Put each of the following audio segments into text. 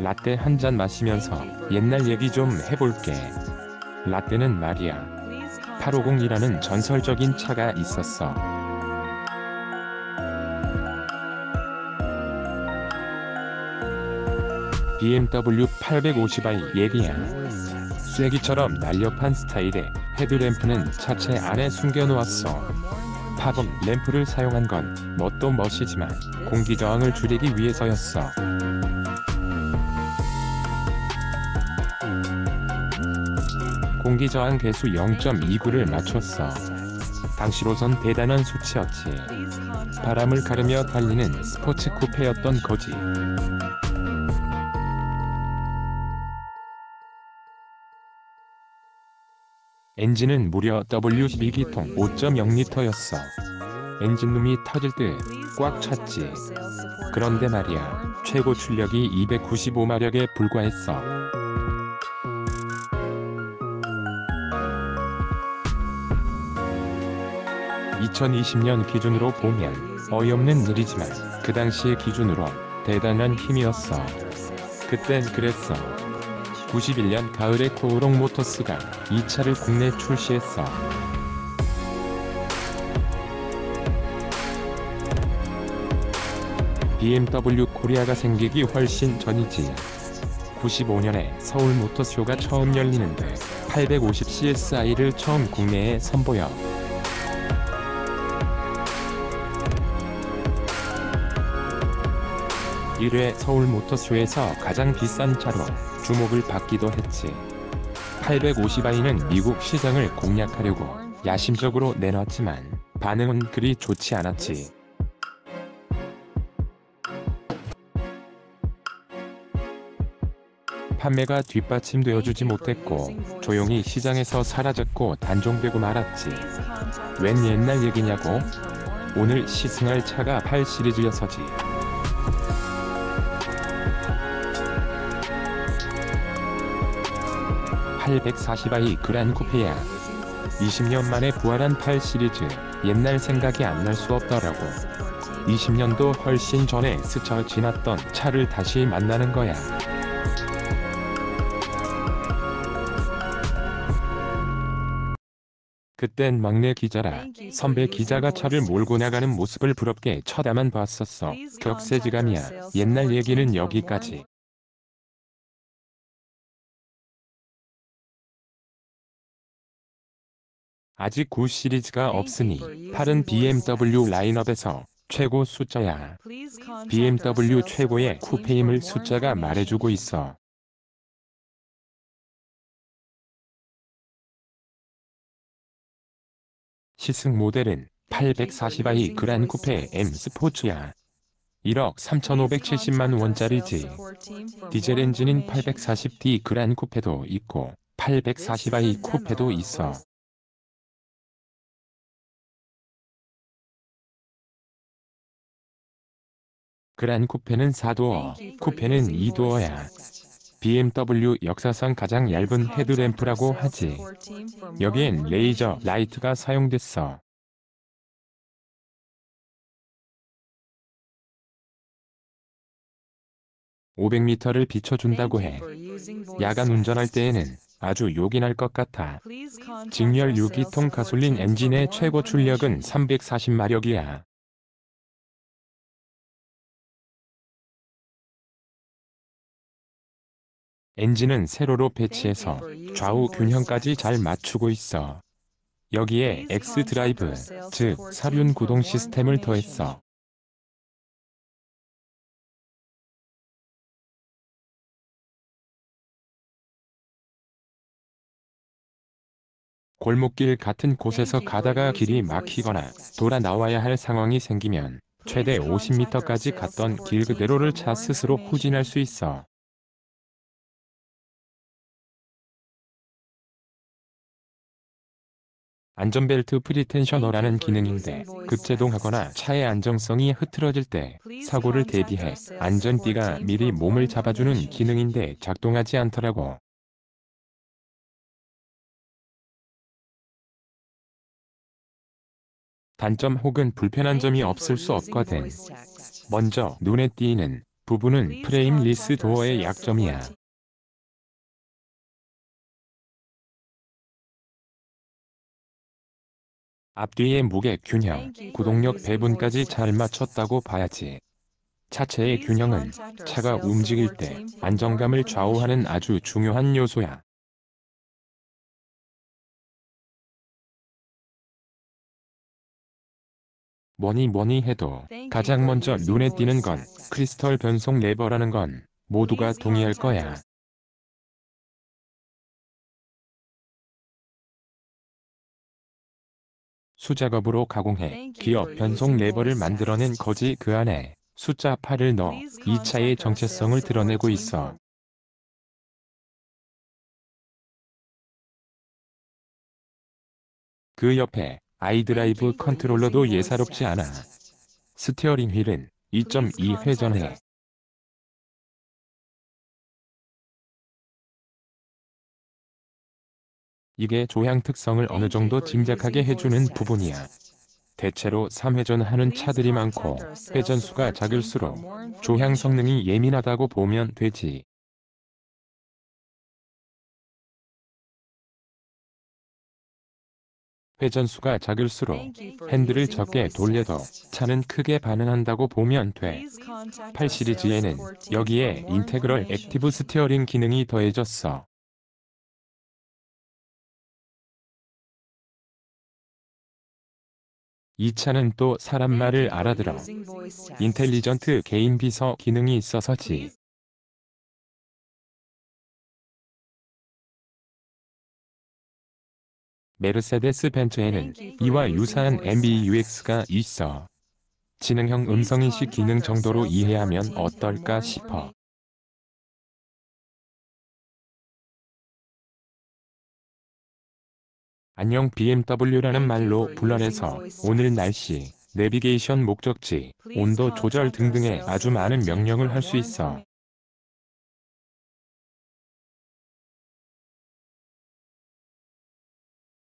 라떼 한 잔 마시면서 옛날 얘기 좀 해볼게. 라떼는 말이야. 850이라는 전설적인 차가 있었어. BMW 850i 얘기야. 쐐기처럼 날렵한 스타일의 헤드램프는 차체 안에 숨겨놓았어. 팝업 램프를 사용한 건 뭣도 멋이지만 공기저항을 줄이기 위해서였어. 공기저항 계수 0.29를 맞췄어. 당시로선 대단한 수치였지. 바람을 가르며 달리는 스포츠 쿠페였던 거지. 엔진은 무려 W12기통 5.0L였어. 엔진룸이 터질 듯 꽉 찼지. 그런데 말이야, 최고 출력이 295마력에 불과했어. (2020년) 기준으로 보면 어이없는 일이지만 그 당시의 기준으로 대단한 힘이었어. 그땐 그랬어. 91년 가을에 코오롱 모터스가 이 차를 국내 출시했어. BMW 코리아가 생기기 훨씬 전이지. 95년에 서울 모터쇼가 처음 열리는데 850CSI를 처음 국내에 선보여. (1회) 서울 모터쇼에서 가장 비싼 차로 주목을 받기도 했지. 850i는 미국 시장을 공략하려고 야심적으로 내놨지만 반응은 그리 좋지 않았지. 판매가 뒷받침되어주지 못했고 조용히 시장에서 사라졌고 단종되고 말았지. 웬 옛날 얘기냐고? 오늘 시승할 차가 8 시리즈여서지. 840i 그란 쿠페야. 20년 만에 부활한 8 시리즈. 옛날 생각이 안 날 수 없더라고. 20년도 훨씬 전에 스쳐 지났던 차를 다시 만나는 거야. 그땐 막내 기자라 선배 기자가 차를 몰고 나가는 모습을 부럽게 쳐다만 봤었어. 격세지감이야. 옛날 얘기는 여기까지. 아직 9 시리즈가 없으니 8은 BMW 라인업에서 최고 숫자야. BMW 최고의 쿠페임을 숫자가 말해주고 있어. 시승 모델은 840i 그란 쿠페 M 스포츠야. 1억 3,570만 원짜리지. 디젤 엔진인 840D 그란 쿠페도 있고 840i 쿠페도 있어. 그란 쿠페는 4도어, 쿠페는 2도어야. BMW 역사상 가장 얇은 헤드램프라고 하지. 여기엔 레이저 라이트가 사용됐어. (500m를) 비춰준다고 해. 야간 운전할 때에는 아주 요긴할 것 같아. 직렬 6기통 가솔린 엔진의 최고 출력은 340마력이야. 엔진은 세로로 배치해서 좌우 균형까지 잘 맞추고 있어. 여기에 X-드라이브, 즉 사륜 구동 시스템을 더했어. 골목길 같은 곳에서 가다가 길이 막히거나 돌아 나와야 할 상황이 생기면 최대 50m까지 갔던 길 그대로를 차 스스로 후진할 수 있어. 안전벨트 프리텐셔너라는 기능인데 급제동하거나 차의 안정성이 흐트러질 때 사고를 대비해 안전띠가 미리 몸을 잡아주는 기능인데 작동하지 않더라고. 단점 혹은 불편한 점이 없을 수 없거든. 먼저 눈에 띄는 부분은 프레임리스 도어의 약점이야. 앞뒤의 무게 균형, 구동력 배분까지 잘 맞췄다고 봐야지. 차체의 균형은 차가 움직일 때 안정감을 좌우하는 아주 중요한 요소야. 뭐니 해도 가장 먼저 눈에 띄는 건 크리스털 변속 레버라는 건 모두가 동의할 거야. 수작업으로 가공해 기어 변속 레버를 만들어낸 거지. 그 안에 숫자 8을 넣어 이 차의 정체성을 드러내고 있어. 그 옆에 아이드라이브 컨트롤러도 예사롭지 않아. 스티어링 휠은 2.2 회전해. 이게 조향 특성을 어느 정도 짐작하게 해주는 부분이야. 대체로 3회전하는 차들이 많고 회전수가 작을수록 조향 성능이 예민하다고 보면 되지. 회전수가 작을수록 핸들을 적게 돌려도 차는 크게 반응한다고 보면 돼. 8 시리즈에는 여기에 인테그럴 액티브 스티어링 기능이 더해졌어. 이 차는 또 사람 말을 알아들어. 인텔리전트 개인 비서 기능이 있어서지. 메르세데스 벤츠에는 이와 유사한 MBUX가 있어. 지능형 음성인식 기능 정도로 이해하면 어떨까 싶어. 안녕 BMW라는 말로 불러내서 오늘 날씨, 내비게이션 목적지, 온도 조절 등등의 아주 많은 명령을 할 수 있어.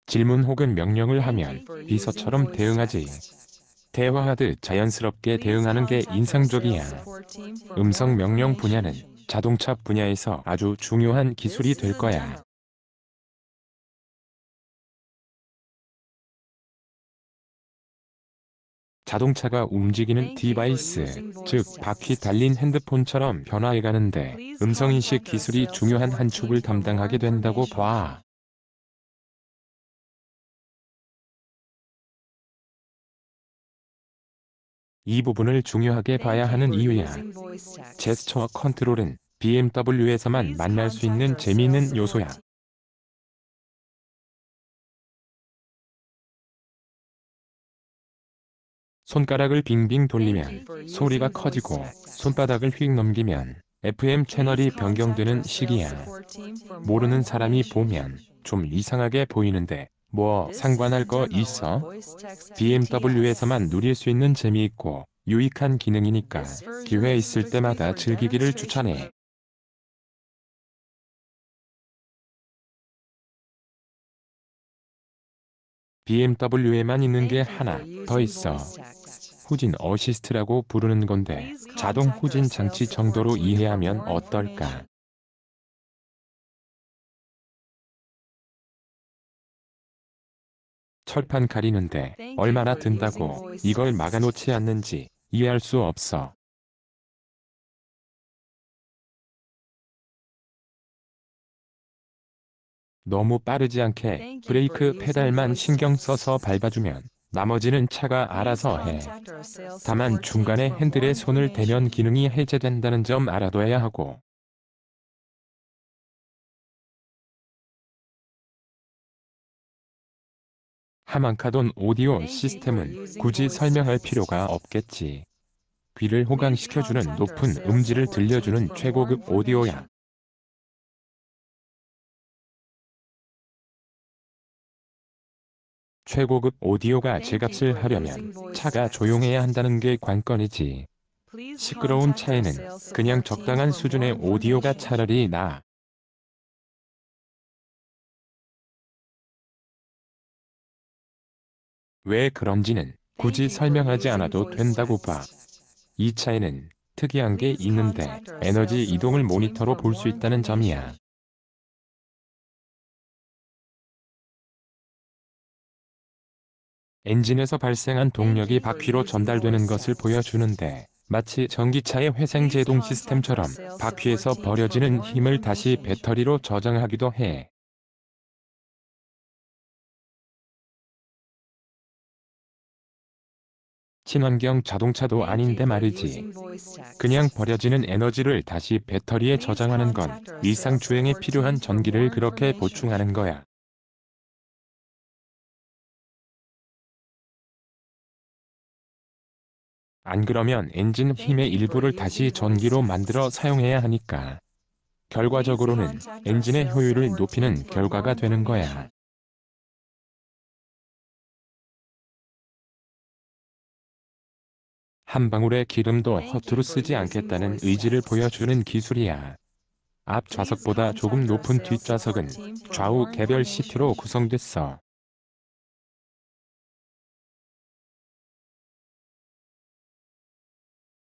질문 혹은 명령을 하면 비서처럼 대응하지. 대화하듯 자연스럽게 대응하는 게 인상적이야. 음성 명령 분야는 자동차 분야에서 아주 중요한 기술이 될 거야. 자동차가 움직이는 디바이스, 즉 바퀴 달린 핸드폰처럼 변화해가는데 음성인식 기술이 중요한 한 축을 담당하게 된다고 봐. 이 부분을 중요하게 봐야 하는 이유야. 제스처 컨트롤은 BMW에서만 만날 수 있는 재미있는 요소야. 손가락을 빙빙 돌리면 소리가 커지고 손바닥을 휙 넘기면 FM 채널이 변경되는 식이야. 모르는 사람이 보면 좀 이상하게 보이는데 뭐 상관할 거 있어? BMW에서만 누릴 수 있는 재미있고 유익한 기능이니까 기회 있을 때마다 즐기기를 추천해. BMW에만 있는 게 하나 더 있어. 후진 어시스트라고 부르는 건데 자동 후진 장치 정도로 이해하면 어떨까? 철판 가리는데 얼마나 든다고 이걸 막아놓지 않는지 이해할 수 없어. 너무 빠르지 않게 브레이크 페달만 신경 써서 밟아주면 나머지는 차가 알아서 해. 다만 중간에 핸들에 손을 대면 기능이 해제된다는 점 알아둬야 하고. 하만카돈 오디오 시스템은 굳이 설명할 필요가 없겠지. 귀를 호강시켜주는 높은 음질을 들려주는 최고급 오디오야. 최고급 오디오가 제값을 하려면 차가 조용해야 한다는 게 관건이지. 시끄러운 차에는 그냥 적당한 수준의 오디오가 차라리 나아. 왜 그런지는 굳이 설명하지 않아도 된다고 봐. 이 차에는 특이한 게 있는데 에너지 이동을 모니터로 볼 수 있다는 점이야. 엔진에서 발생한 동력이 바퀴로 전달되는 것을 보여주는데 마치 전기차의 회생제동 시스템처럼 바퀴에서 버려지는 힘을 다시 배터리로 저장하기도 해. 친환경 자동차도 아닌데 말이지. 그냥 버려지는 에너지를 다시 배터리에 저장하는 건 일상 주행에 필요한 전기를 그렇게 보충하는 거야. 안 그러면 엔진 힘의 일부를 다시 전기로 만들어 사용해야 하니까. 결과적으로는 엔진의 효율을 높이는 결과가 되는 거야. 한 방울의 기름도 허투루 쓰지 않겠다는 의지를 보여주는 기술이야. 앞 좌석보다 조금 높은 뒷좌석은 좌우 개별 시트로 구성됐어.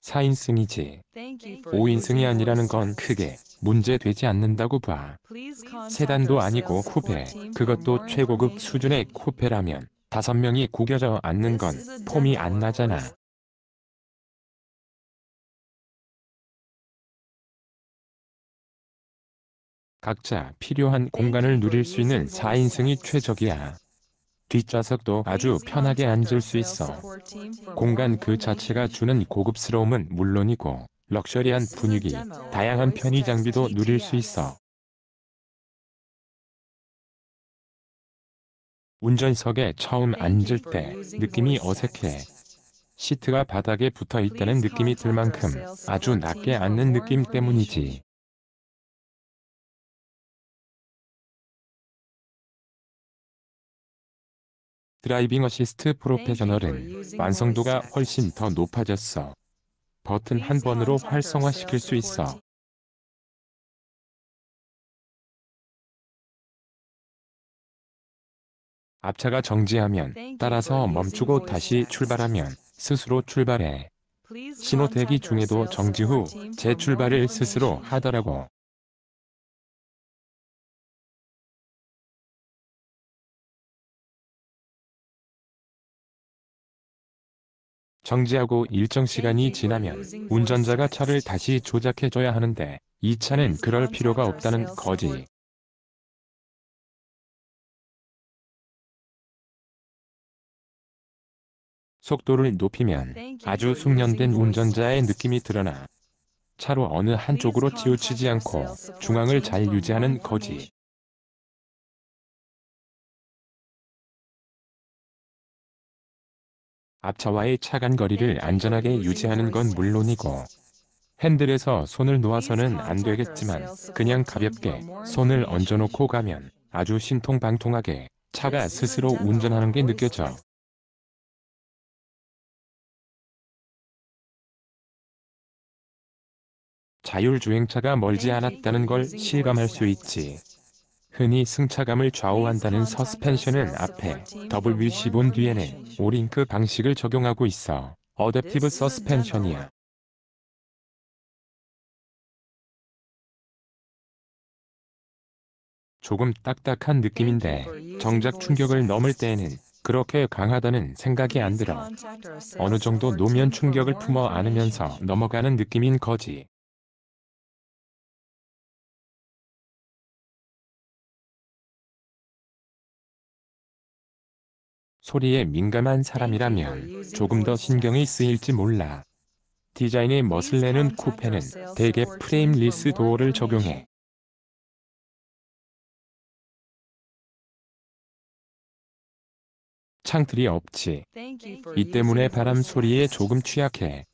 4인승이지. 5인승이 아니라는 건 크게 문제되지 않는다고 봐. 세단도 아니고 쿠페, 그것도 최고급 수준의 쿠페라면 5명이 구겨져 앉는 건 폼이 안 나잖아. 각자 필요한 공간을 누릴 수 있는 4인승이 최적이야. 뒷좌석도 아주 편하게 앉을 수 있어. 공간 그 자체가 주는 고급스러움은 물론이고 럭셔리한 분위기, 다양한 편의 장비도 누릴 수 있어. 운전석에 처음 앉을 때 느낌이 어색해. 시트가 바닥에 붙어 있다는 느낌이 들 만큼 아주 낮게 앉는 느낌 때문이지. 드라이빙 어시스트 프로페셔널은 완성도가 훨씬 더 높아졌어. 버튼 한 번으로 활성화시킬 수 있어. 앞차가 정지하면 따라서 멈추고 다시 출발하면 스스로 출발해. 신호 대기 중에도 정지 후 재출발을 스스로 하더라고. 정지하고 일정 시간이 지나면 운전자가 차를 다시 조작해줘야 하는데 이 차는 그럴 필요가 없다는 거지. 속도를 높이면 아주 숙련된 운전자의 느낌이 드러나 차로 어느 한쪽으로 치우치지 않고 중앙을 잘 유지하는 거지. 앞차와의 차간거리를 안전하게 유지하는 건 물론이고 핸들에서 손을 놓아서는 안 되겠지만 그냥 가볍게 손을 얹어놓고 가면 아주 신통방통하게 차가 스스로 운전하는 게 느껴져. 자율주행차가 멀지 않았다는 걸 실감할 수 있지. 흔히 승차감을 좌우한다는 서스펜션은 앞에, WC-본 뒤에는 오링크 방식을 적용하고 있어. 어댑티브 서스펜션이야. 조금 딱딱한 느낌인데 정작 충격을 넘을 때에는 그렇게 강하다는 생각이 안 들어. 어느 정도 노면 충격을 품어 안으면서 넘어가는 느낌인 거지. 소리에 민감한 사람이라면 조금 더 신경이 쓰일지 몰라. 디자인의 멋을 내는 쿠페는 대개 프레임리스 도어를 적용해. 창틀이 없지. 이 때문에 바람 소리에 조금 취약해.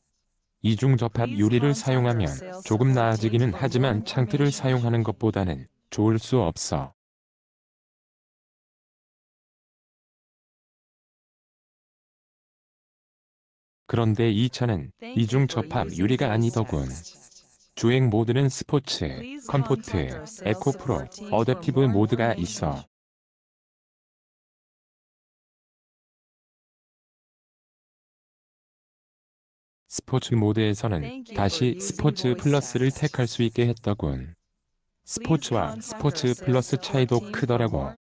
이중 접합 유리를 사용하면 조금 나아지기는 하지만 창틀을 사용하는 것보다는 좋을 수 없어. 그런데 이 차는 이중 접합 유리가 아니더군. 주행 모드는 스포츠, 컴포트, 에코 프로, 어댑티브 모드가 있어. 스포츠 모드에서는 다시 스포츠 플러스를 택할 수 있게 했더군. 스포츠와 스포츠 플러스 차이도 크더라고.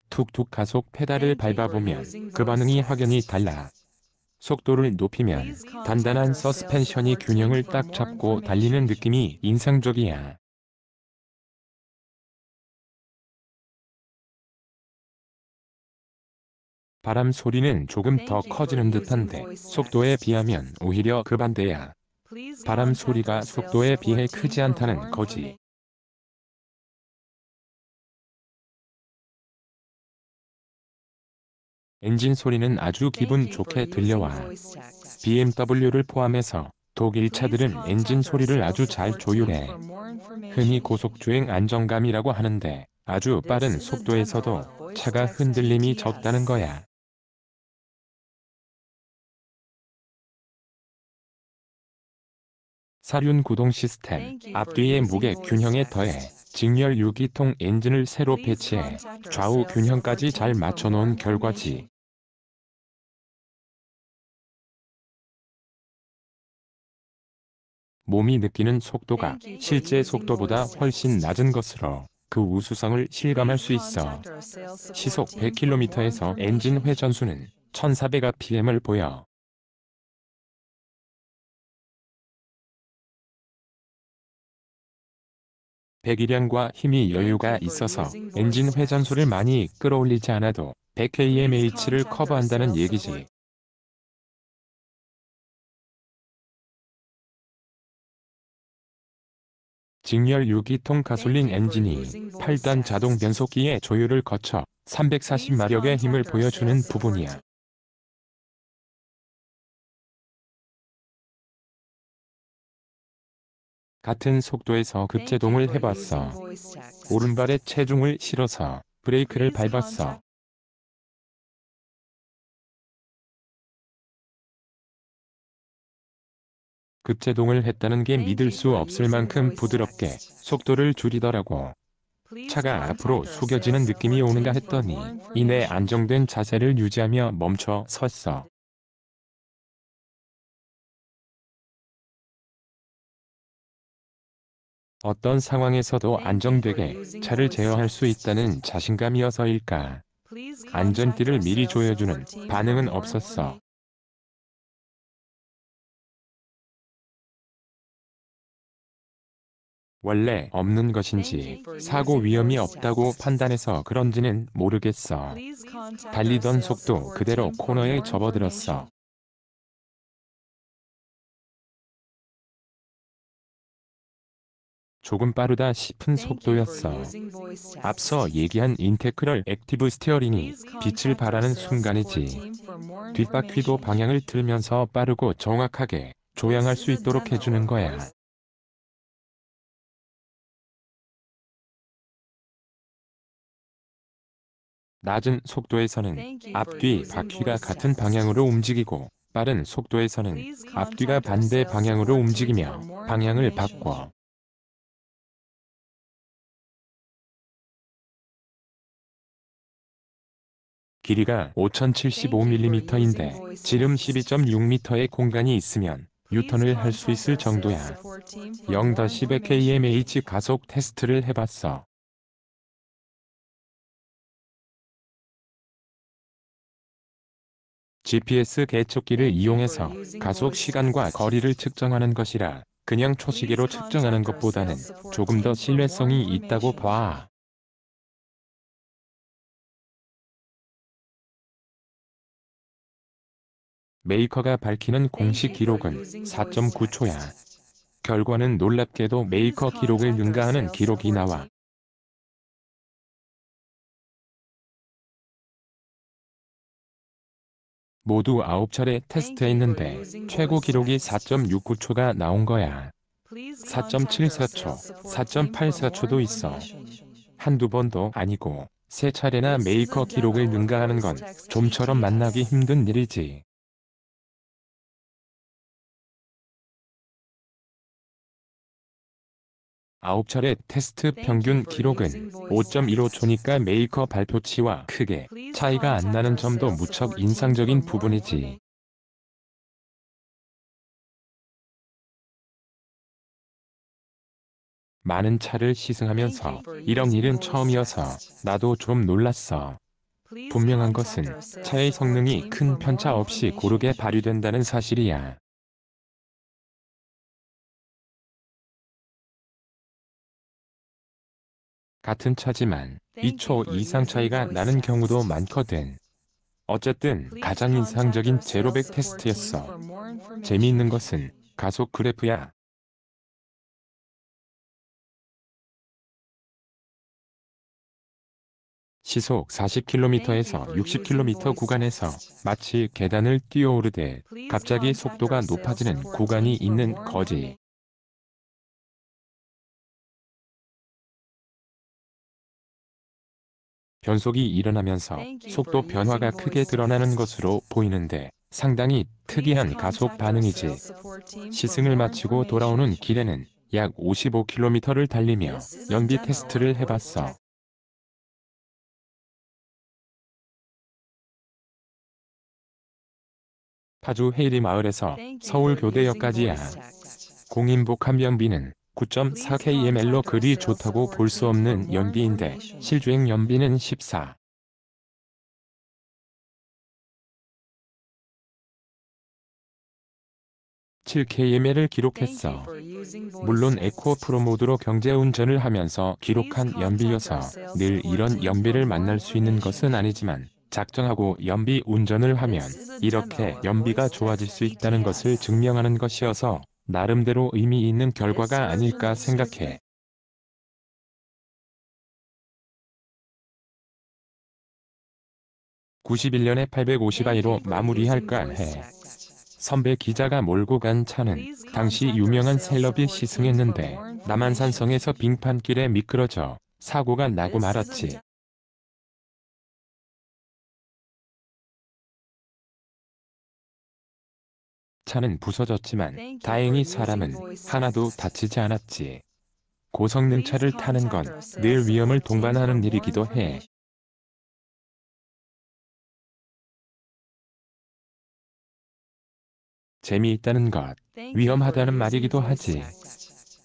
툭툭 가속 페달을 밟아보면 그 반응이 확연히 달라. 속도를 높이면 단단한 서스펜션이 균형을 딱 잡고 달리는 느낌이 인상적이야. 바람 소리는 조금 더 커지는 듯한데 속도에 비하면 오히려 그 반대야. 바람 소리가 속도에 비해 크지 않다는 거지. 엔진 소리는 아주 기분 좋게 들려와. BMW를 포함해서 독일 차들은 엔진 소리를 아주 잘 조율해. 흔히 고속주행 안정감이라고 하는데 아주 빠른 속도에서도 차가 흔들림이 적다는 거야. 사륜 구동 시스템, 앞뒤의 무게 균형에 더해 직렬 유기통 엔진을 새로 배치해 좌우 균형까지 잘 맞춰놓은 결과지. 몸이 느끼는 속도가 실제 속도보다 훨씬 낮은 것으로 그 우수성을 실감할 수 있어. 시속 100km에서 엔진 회전수는 1400rpm을 보여. 배기량과 힘이 여유가 있어서 엔진 회전수를 많이 끌어올리지 않아도 100kmh를 커버한다는 얘기지. 직렬 유기통 가솔린 엔진이 8단 자동 변속기의 조율을 거쳐 340마력의 힘을 보여주는 부분이야. 같은 속도에서 급제동을 해봤어. 오른발에 체중을 실어서 브레이크를 밟았어. 급제동을 했다는 게 믿을 수 없을 만큼 부드럽게 속도를 줄이더라고. 차가 앞으로 숙여지는 느낌이 오는가 했더니 이내 안정된 자세를 유지하며 멈춰 섰어. 어떤 상황에서도 안정되게 차를 제어할 수 있다는 자신감이어서일까. 안전띠를 미리 조여주는 반응은 없었어. 원래 없는 것인지 사고 위험이 없다고 판단해서 그런지는 모르겠어. 달리던 속도 그대로 코너에 접어들었어. 조금 빠르다 싶은 속도였어. 앞서 얘기한 인테그럴 액티브 스티어링이 빛을 발하는 순간이지. 뒷바퀴도 방향을 틀면서 빠르고 정확하게 조향할 수 있도록 해주는 거야. 낮은 속도에서는 앞뒤 바퀴가 같은 방향으로 움직이고 빠른 속도에서는 앞뒤가 반대 방향으로 움직이며 방향을 바꿔. 길이가 5075mm인데 지름 12.6m의 공간이 있으면 유턴을 할 수 있을 정도야. 0-100kmh 가속 테스트를 해봤어. GPS 개척기를 이용해서 가속 시간과 거리를 측정하는 것이라 그냥 초시계로 측정하는 것보다는 조금 더 신뢰성이 있다고 봐. 메이커가 밝히는 공식 기록은 4.9초야. 결과는 놀랍게도 메이커 기록을 능가하는 기록이 나와. 모두 9차례 테스트했는데 최고 기록이 4.69초가 나온 거야. 4.74초, 4.84초도 있어. 한두 번도 아니고 3차례나 메이커 기록을 능가하는 건 좀처럼 만나기 힘든 일이지. 9차례 테스트 평균 기록은 5.15초니까 메이커 발표치와 크게 차이가 안 나는 점도 무척 인상적인 부분이지. 많은 차를 시승하면서 이런 일은 처음이어서 나도 좀 놀랐어. 분명한 것은 차의 성능이 큰 편차 없이 고르게 발휘된다는 사실이야. 같은 차지만 2초 이상 차이가 나는 경우도 많거든. 어쨌든 가장 인상적인 제로백 테스트였어. 재미있는 것은 가속 그래프야. 시속 40km에서 60km 구간에서 마치 계단을 뛰어오르듯 갑자기 속도가 높아지는 구간이 있는 거지. 변속이 일어나면서 속도 변화가 크게 드러나는 것으로 보이는데 상당히 특이한 가속 반응이지. 시승을 마치고 돌아오는 길에는 약 55km를 달리며 연비 테스트를 해봤어. 파주 헤이리 마을에서 서울 교대역까지야. 공인복합 연비는 9.4km로 그리 좋다고 볼 수 없는 연비인데 실주행 연비는 14. 7km를 기록했어. 물론 에코 프로 모드로 경제 운전을 하면서 기록한 연비여서 늘 이런 연비를 만날 수 있는 것은 아니지만 작정하고 연비 운전을 하면 이렇게 연비가 좋아질 수 있다는 것을 증명하는 것이어서 나름대로 의미 있는 결과가 아닐까 생각해. 91년에 850i로 마무리할까 해. 선배 기자가 몰고 간 차는 당시 유명한 셀럽이 시승했는데 남한산성에서 빙판길에 미끄러져 사고가 나고 말았지. 차는 부서졌지만 다행히 사람은 하나도 다치지 않았지. 고성능 차를 타는 건 늘 위험을 동반하는 일이기도 해. 재미있다는 것, 위험하다는 말이기도 하지.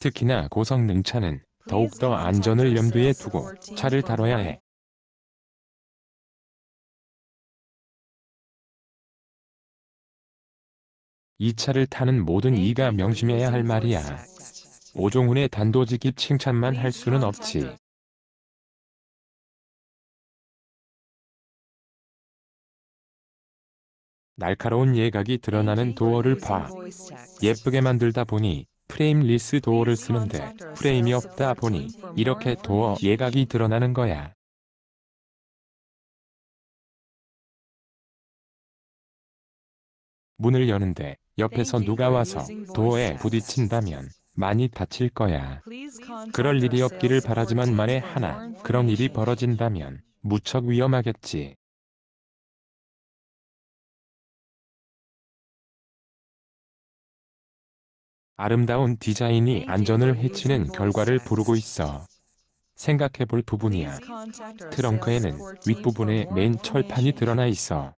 특히나 고성능 차는 더욱더 안전을 염두에 두고 차를 다뤄야 해. 이 차를 타는 모든 이가 명심해야 할 말이야. 오종훈의 단도직입 칭찬만 할 수는 없지. 날카로운 예각이 드러나는 도어를 봐. 예쁘게 만들다 보니 프레임리스 도어를 쓰는데 프레임이 없다 보니 이렇게 도어 예각이 드러나는 거야. 문을 여는데 옆에서 누가 와서 도어에 부딪힌다면 많이 다칠 거야. 그럴 일이 없기를 바라지만 만에 하나 그런 일이 벌어진다면 무척 위험하겠지. 아름다운 디자인이 안전을 해치는 결과를 부르고 있어. 생각해 볼 부분이야. 트렁크에는 윗부분에 맨 철판이 드러나 있어.